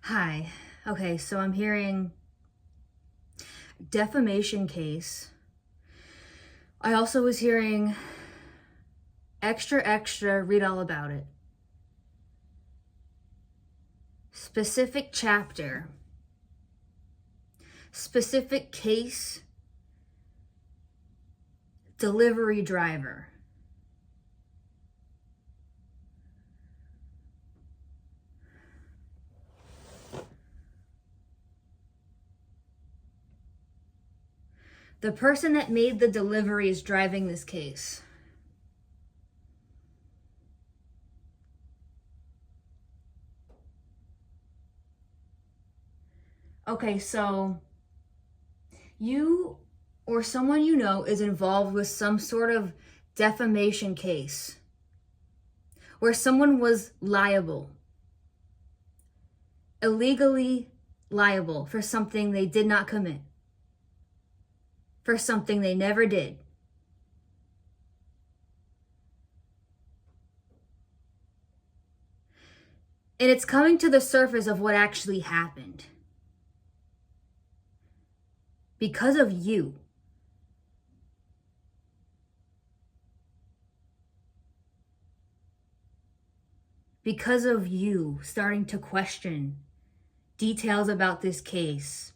Hi. Okay, so I'm hearing defamation case. I also was hearing extra, read all about it. Specific chapter. Specific case. Delivery driver. The person that made the delivery is driving this case. Okay, so you or someone you know is involved with some sort of defamation case where someone was liable, illegally liable for something they did not commit, for something they never did. And it's coming to the surface of what actually happened. Because of you. Because of you starting to question details about this case.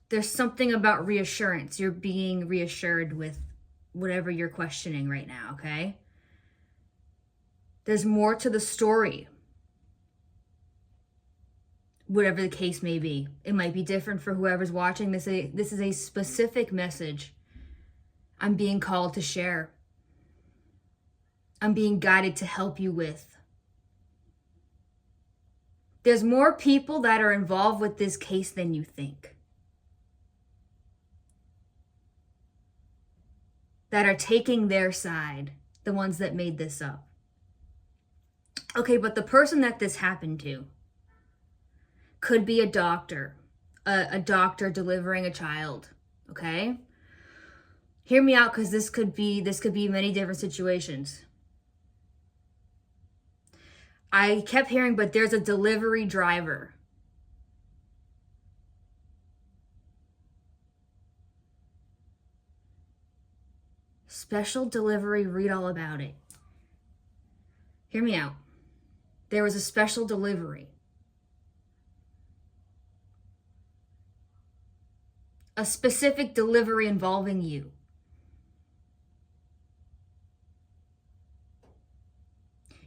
There's something about reassurance. You're being reassured with whatever you're questioning right now, okay? There's more to the story. Whatever the case may be. It might be different for whoever's watching. This is a specific message I'm being called to share. I'm being guided to help you with. There's more people that are involved with this case than you think. That are taking their side, the ones that made this up. Okay, but the person that this happened to could be a doctor delivering a child, okay? Hear me out, because this could be many different situations. I kept hearing, but there's a delivery driver. Special delivery, read all about it. Hear me out. There was a special delivery. A specific delivery involving you.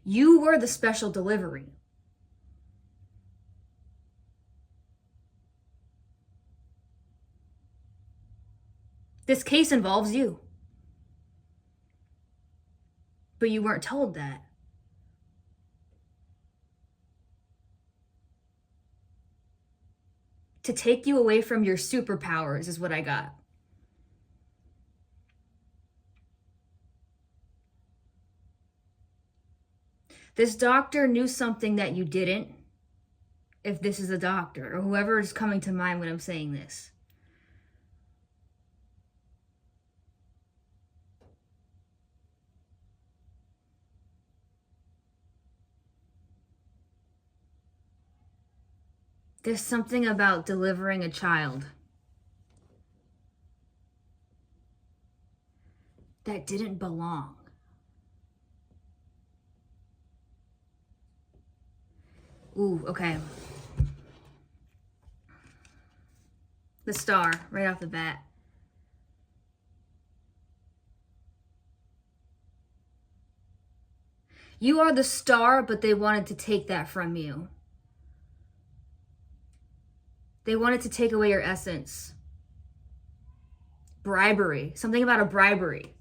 You were the special delivery. This case involves you. But you weren't told that. To take you away from your superpowers is what I got. This doctor knew something that you didn't, if this is a doctor, or whoever is coming to mind when I'm saying this. There's something about delivering a child that didn't belong. Ooh, okay. The star, right off the bat. You are the star, but they wanted to take that from you. They wanted to take away your essence. Bribery. Something about a bribery.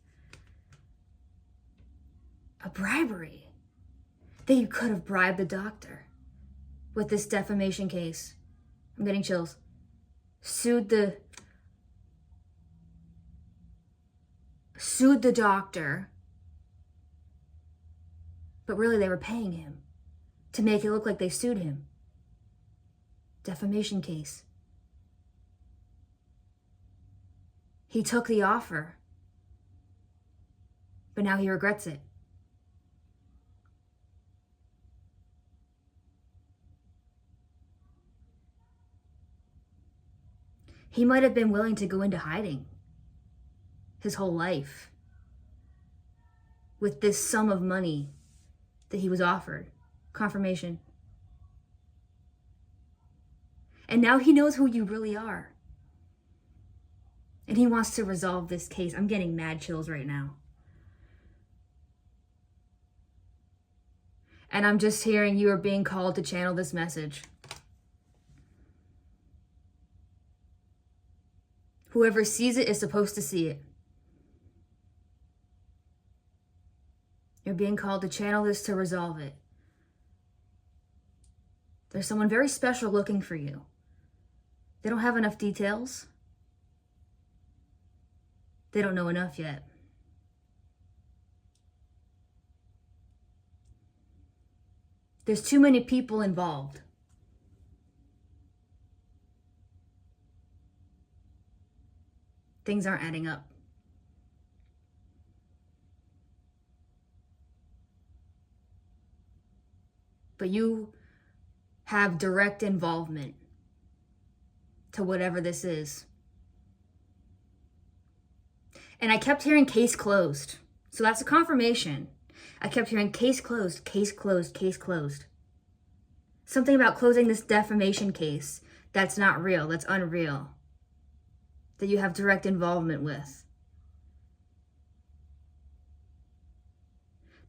A bribery. That you could have bribed the doctor with this defamation case. I'm getting chills. Sued the doctor. But really they were paying him to make it look like they sued him. Defamation case. He took the offer, but now he regrets it. He might have been willing to go into hiding his whole life with this sum of money that he was offered. Confirmation. And now he knows who you really are. And he wants to resolve this case. I'm getting mad chills right now. And I'm just hearing you are being called to channel this message. Whoever sees it is supposed to see it. You're being called to channel this to resolve it. There's someone very special looking for you. They don't have enough details. They don't know enough yet. There's too many people involved. Things aren't adding up. But you have direct involvement to whatever this is. And I kept hearing case closed. So that's a confirmation. I kept hearing case closed, case closed, case closed. Something about closing this defamation case that's not real, that's unreal, that you have direct involvement with.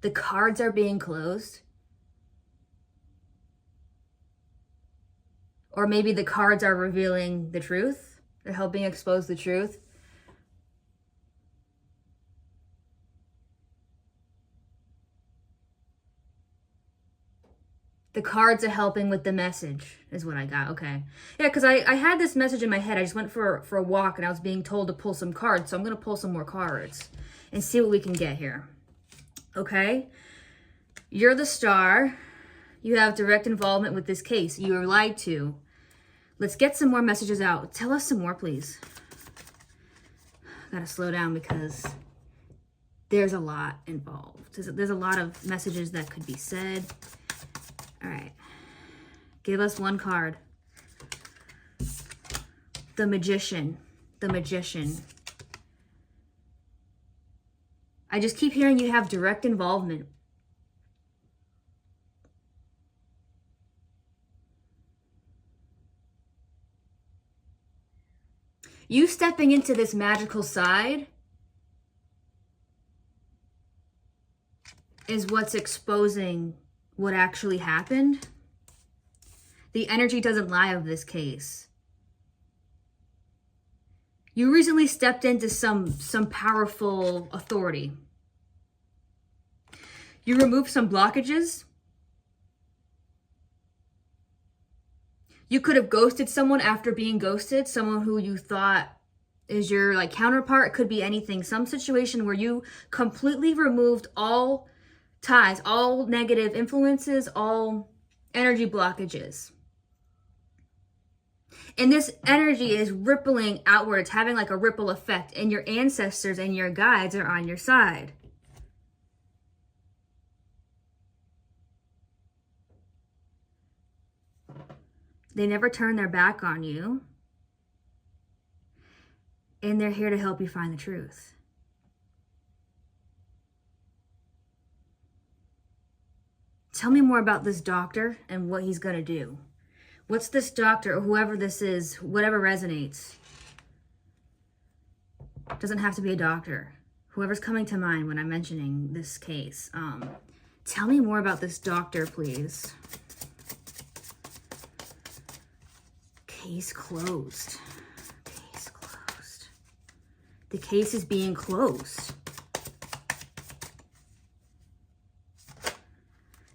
The cards are being closed. Or maybe the cards are revealing the truth. They're helping expose the truth. The cards are helping with the message, is what I got. Okay. Yeah, because I had this message in my head. I just went for a walk and I was being told to pull some cards. So I'm going to pull some more cards and see what we can get here. Okay. You're the star. You have direct involvement with this case. You were lied to. Let's get some more messages out. Tell us some more, please. Gotta slow down because there's a lot involved. There's a lot of messages that could be said. All right. Give us one card. The Magician. The Magician. I just keep hearing you have direct involvement. You stepping into this magical side is what's exposing what actually happened. The energy doesn't lie of this case. You recently stepped into some powerful authority. You removed some blockages. You could have ghosted someone after being ghosted, someone who you thought is your like counterpart. It could be anything, some situation where you completely removed all ties, all negative influences, all energy blockages. And this energy is rippling outward. It's having like a ripple effect, and your ancestors and your guides are on your side. They never turn their back on you. And they're here to help you find the truth. Tell me more about this doctor and what he's going to do. What's this doctor or whoever this is, whatever resonates? Doesn't have to be a doctor. Whoever's coming to mind when I'm mentioning this case. Tell me more about this doctor, please. Case closed. Case closed. The case is being closed.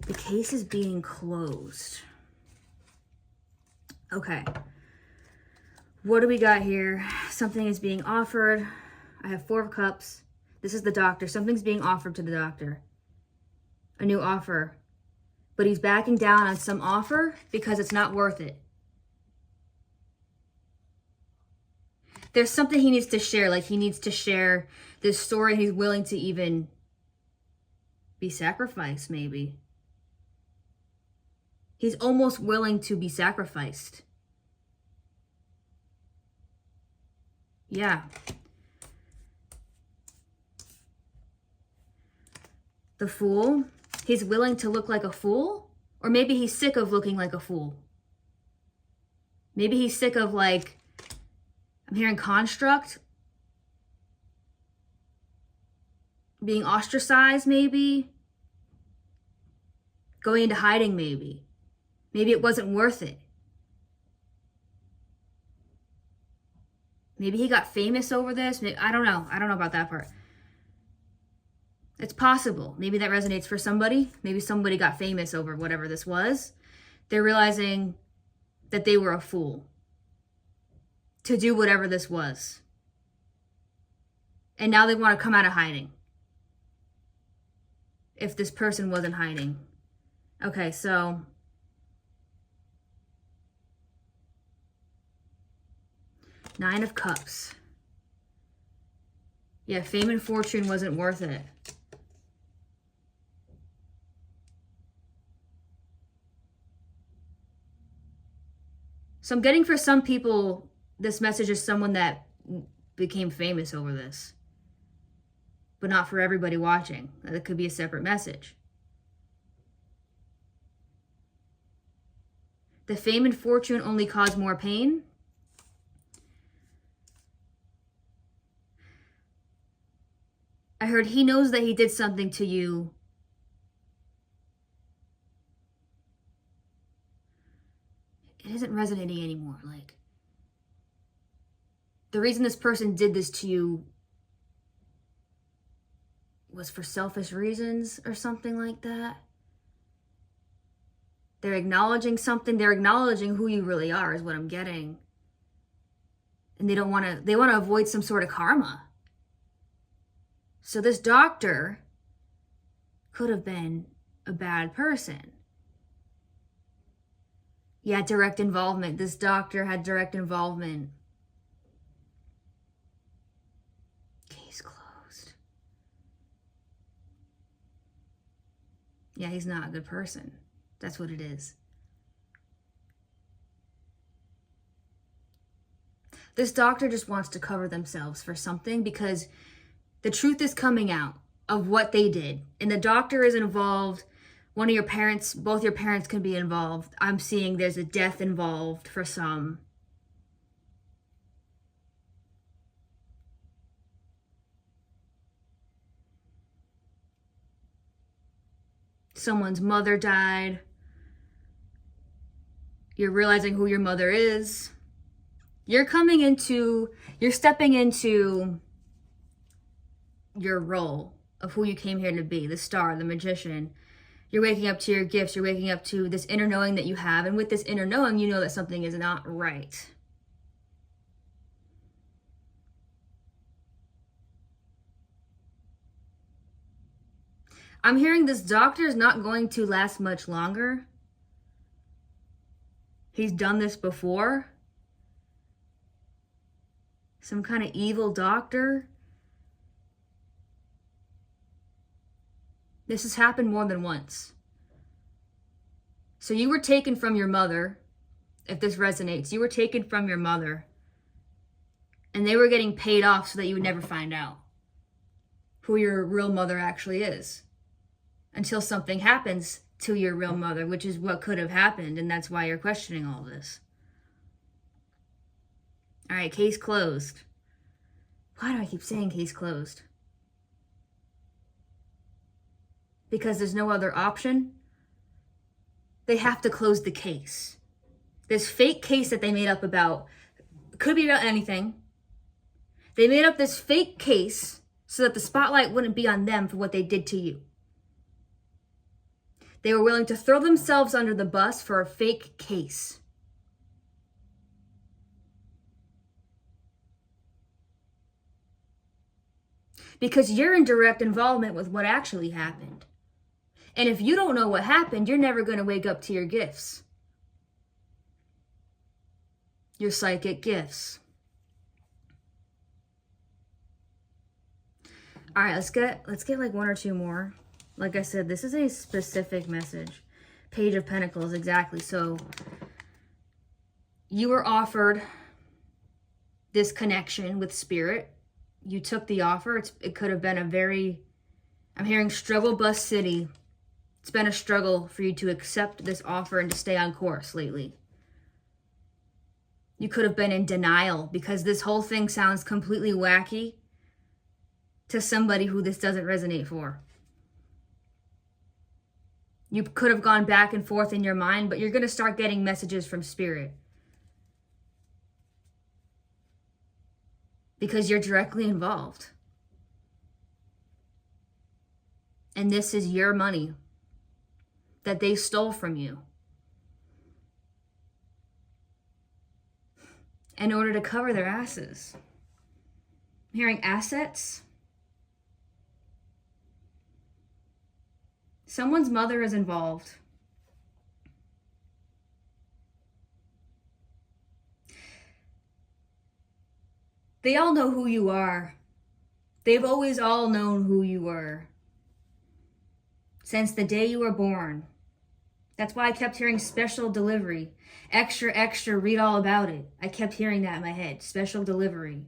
The case is being closed. Okay. What do we got here? Something is being offered. I have 4 of Cups. This is the doctor. Something's being offered to the doctor. A new offer. But he's backing down on some offer because it's not worth it. There's something he needs to share. Like he needs to share this story. He's willing to even be sacrificed, maybe. He's almost willing to be sacrificed. Yeah. The Fool. He's willing to look like a fool? Or maybe he's sick of looking like a fool. Maybe he's sick of, like, I'm hearing construct. Being ostracized, maybe. Going into hiding, maybe. Maybe it wasn't worth it. Maybe he got famous over this. Maybe, I don't know. I don't know about that part. It's possible. Maybe that resonates for somebody. Maybe somebody got famous over whatever this was. They're realizing that they were a fool to do whatever this was. And now they want to come out of hiding. If this person wasn't hiding. Okay, so Nine of Cups. Yeah, fame and fortune wasn't worth it. So I'm getting for some people, this message is someone that became famous over this. But not for everybody watching. That could be a separate message. The fame and fortune only cause more pain. I heard he knows that he did something to you. It isn't resonating anymore. Like, the reason this person did this to you was for selfish reasons or something like that. They're acknowledging something. They're acknowledging who you really are is what I'm getting. And they want to avoid some sort of karma. So this doctor could have been a bad person. Yeah, direct involvement. This doctor had direct involvement. Case closed. Yeah, he's not a good person. That's what it is. This doctor just wants to cover themselves for something because the truth is coming out of what they did. And the doctor is involved. One of your parents, both your parents can be involved. I'm seeing there's a death involved for some. Someone's mother died. You're realizing who your mother is. You're stepping into your role of who you came here to be, the star, the magician. You're waking up to your gifts. You're waking up to this inner knowing that you have. And with this inner knowing, you know that something is not right. I'm hearing this doctor is not going to last much longer. He's done this before. Some kind of evil doctor. This has happened more than once. So you were taken from your mother, if this resonates. You were taken from your mother. And they were getting paid off so that you would never find out who your real mother actually is. Until something happens to your real mother, which is what could have happened. And that's why you're questioning all this. All right, case closed. Why do I keep saying case closed? Because there's no other option. They have to close the case. This fake case that they made up about, could be about anything. They made up this fake case so that the spotlight wouldn't be on them for what they did to you. They were willing to throw themselves under the bus for a fake case. Because you're in direct involvement with what actually happened. And if you don't know what happened, you're never going to wake up to your gifts. Your psychic gifts. All right, let's get like one or two more. Like I said, this is a specific message. Page of Pentacles, exactly. So you were offered this connection with spirit. You took the offer. It could have been a very, I'm hearing struggle bus city. It's been a struggle for you to accept this offer and to stay on course lately. You could have been in denial because this whole thing sounds completely wacky to somebody who this doesn't resonate for. You could have gone back and forth in your mind, but you're going to start getting messages from spirit. Because you're directly involved. And this is your money that they stole from you in order to cover their asses. I'm hearing assets. Someone's mother is involved. They all know who you are. They've always all known who you were. Since the day you were born. That's why I kept hearing special delivery. Extra, extra, read all about it. I kept hearing that in my head. Special delivery.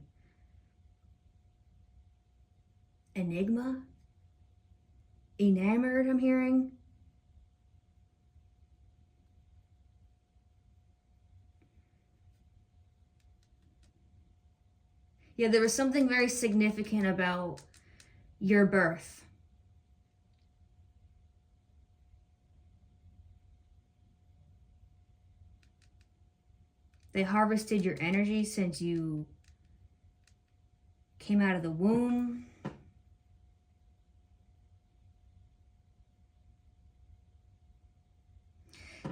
Enigma? Enamored, I'm hearing. Yeah, there was something very significant about your birth. They harvested your energy since you came out of the womb.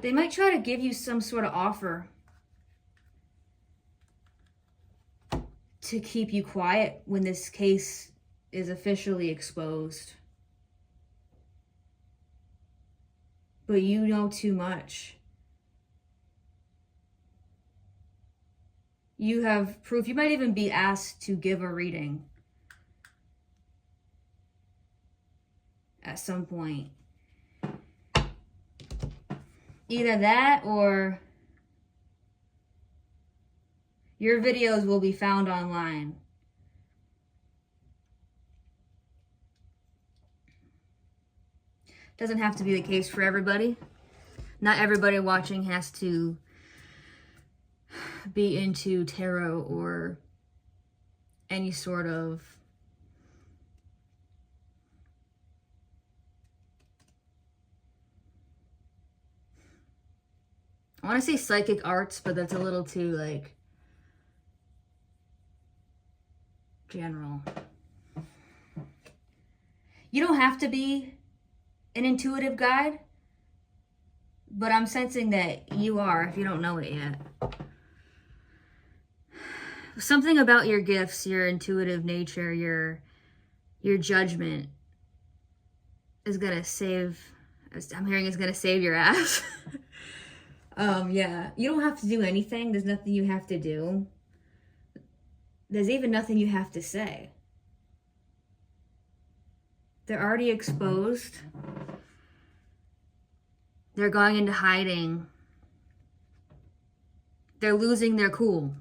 They might try to give you some sort of offer to keep you quiet when this case is officially exposed. But you know too much. You have proof. You might even be asked to give a reading at some point. Either that or your videos will be found online. Doesn't have to be the case for everybody. Not everybody watching has to be into tarot or any sort of I want to say psychic arts, but that's a little too like general. You don't have to be an intuitive guide, but I'm sensing that you are if you don't know it yet. Something about your gifts, your intuitive nature, your judgment is gonna save, I'm hearing it's gonna save your ass. Yeah, you don't have to do anything. There's nothing you have to do. There's even nothing you have to say. They're already exposed. They're going into hiding. They're losing their cool.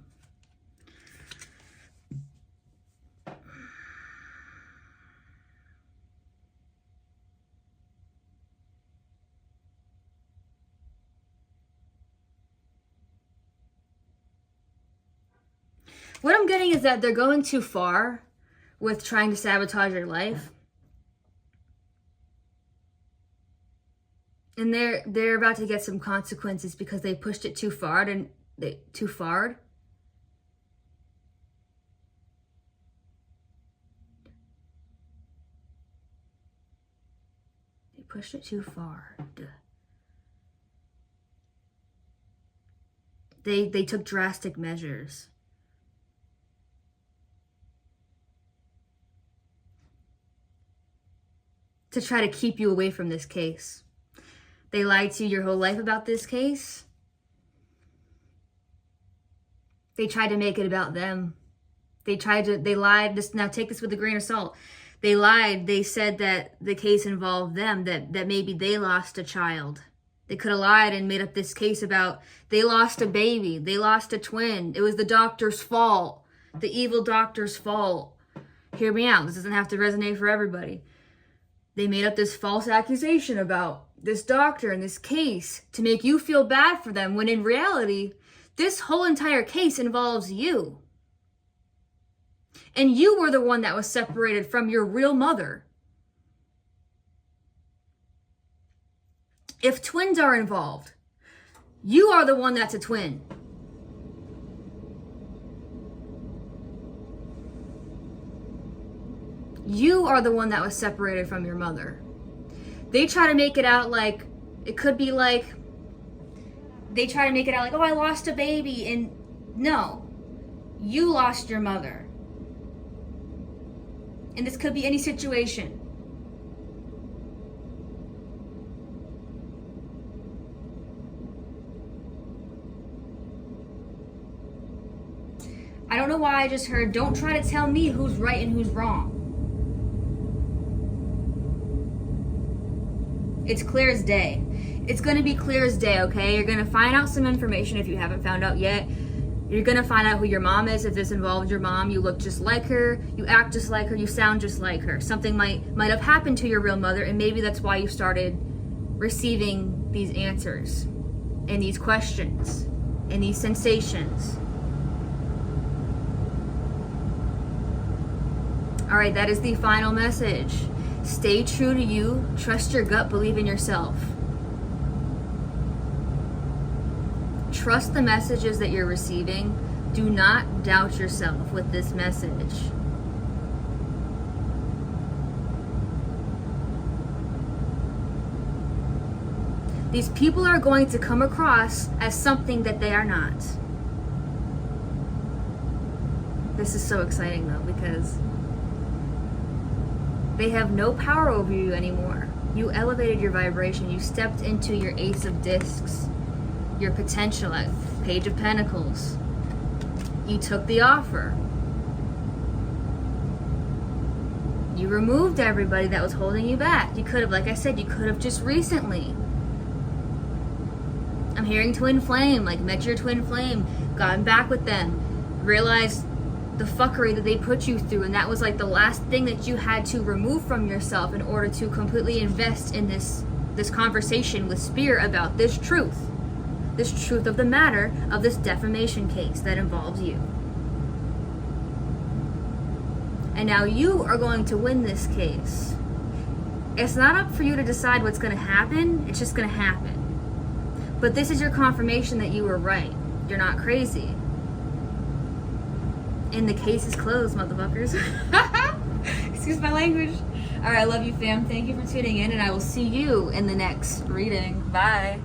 What I'm getting is that they're going too far with trying to sabotage your life. And they're about to get some consequences because they pushed it too far and too far. They pushed it too far. They took drastic measures. To try to keep you away from this case. They lied to you your whole life about this case. They tried to make it about them. They lied. Now take this with a grain of salt. They lied. They said that the case involved them, that maybe they lost a child. They could have lied and made up this case about they lost a baby. They lost a twin. It was the doctor's fault. the evil doctor's fault. Hear me out. This doesn't have to resonate for everybody. They made up this false accusation about this doctor and this case to make you feel bad for them, when in reality, this whole entire case involves you. And you were the one that was separated from your real mother. If twins are involved, you are the one that's a twin. You are the one that was separated from your mother. They try to make it out like, it could be like, they try to make it out like, oh, I lost a baby. And no, you lost your mother. And this could be any situation. I don't know why I just heard, don't try to tell me who's right and who's wrong. It's clear as day. It's going to be clear as day, okay? You're going to find out some information if you haven't found out yet. You're going to find out who your mom is if this involves your mom. You look just like her. You act just like her. You sound just like her. Something might have happened to your real mother, and maybe that's why you started receiving these answers and these questions and these sensations. All right, that is the final message. Stay true to you. Trust your gut. Believe in yourself. Trust the messages that you're receiving. Do not doubt yourself with this message. These people are going to come across as something that they are not. This is so exciting though, because they have no power over you anymore. You elevated your vibration. You stepped into your Ace of Discs, your potential at Page of Pentacles. You took the offer. You removed everybody that was holding you back. You could have, like I said, you could have just recently. I'm hearing twin flame, like met your twin flame, gotten back with them, realized the fuckery that they put you through, and that was like the last thing that you had to remove from yourself in order to completely invest in this conversation with Spirit about this truth of the matter of this defamation case that involves you. And now you are going to win this case. It's not up for you to decide what's going to happen. It's just going to happen. But this is your confirmation that you were right. You're not crazy. And the case is closed, motherfuckers. Excuse my language. All right, I love you, fam. Thank you for tuning in, and I will see you in the next reading. Bye.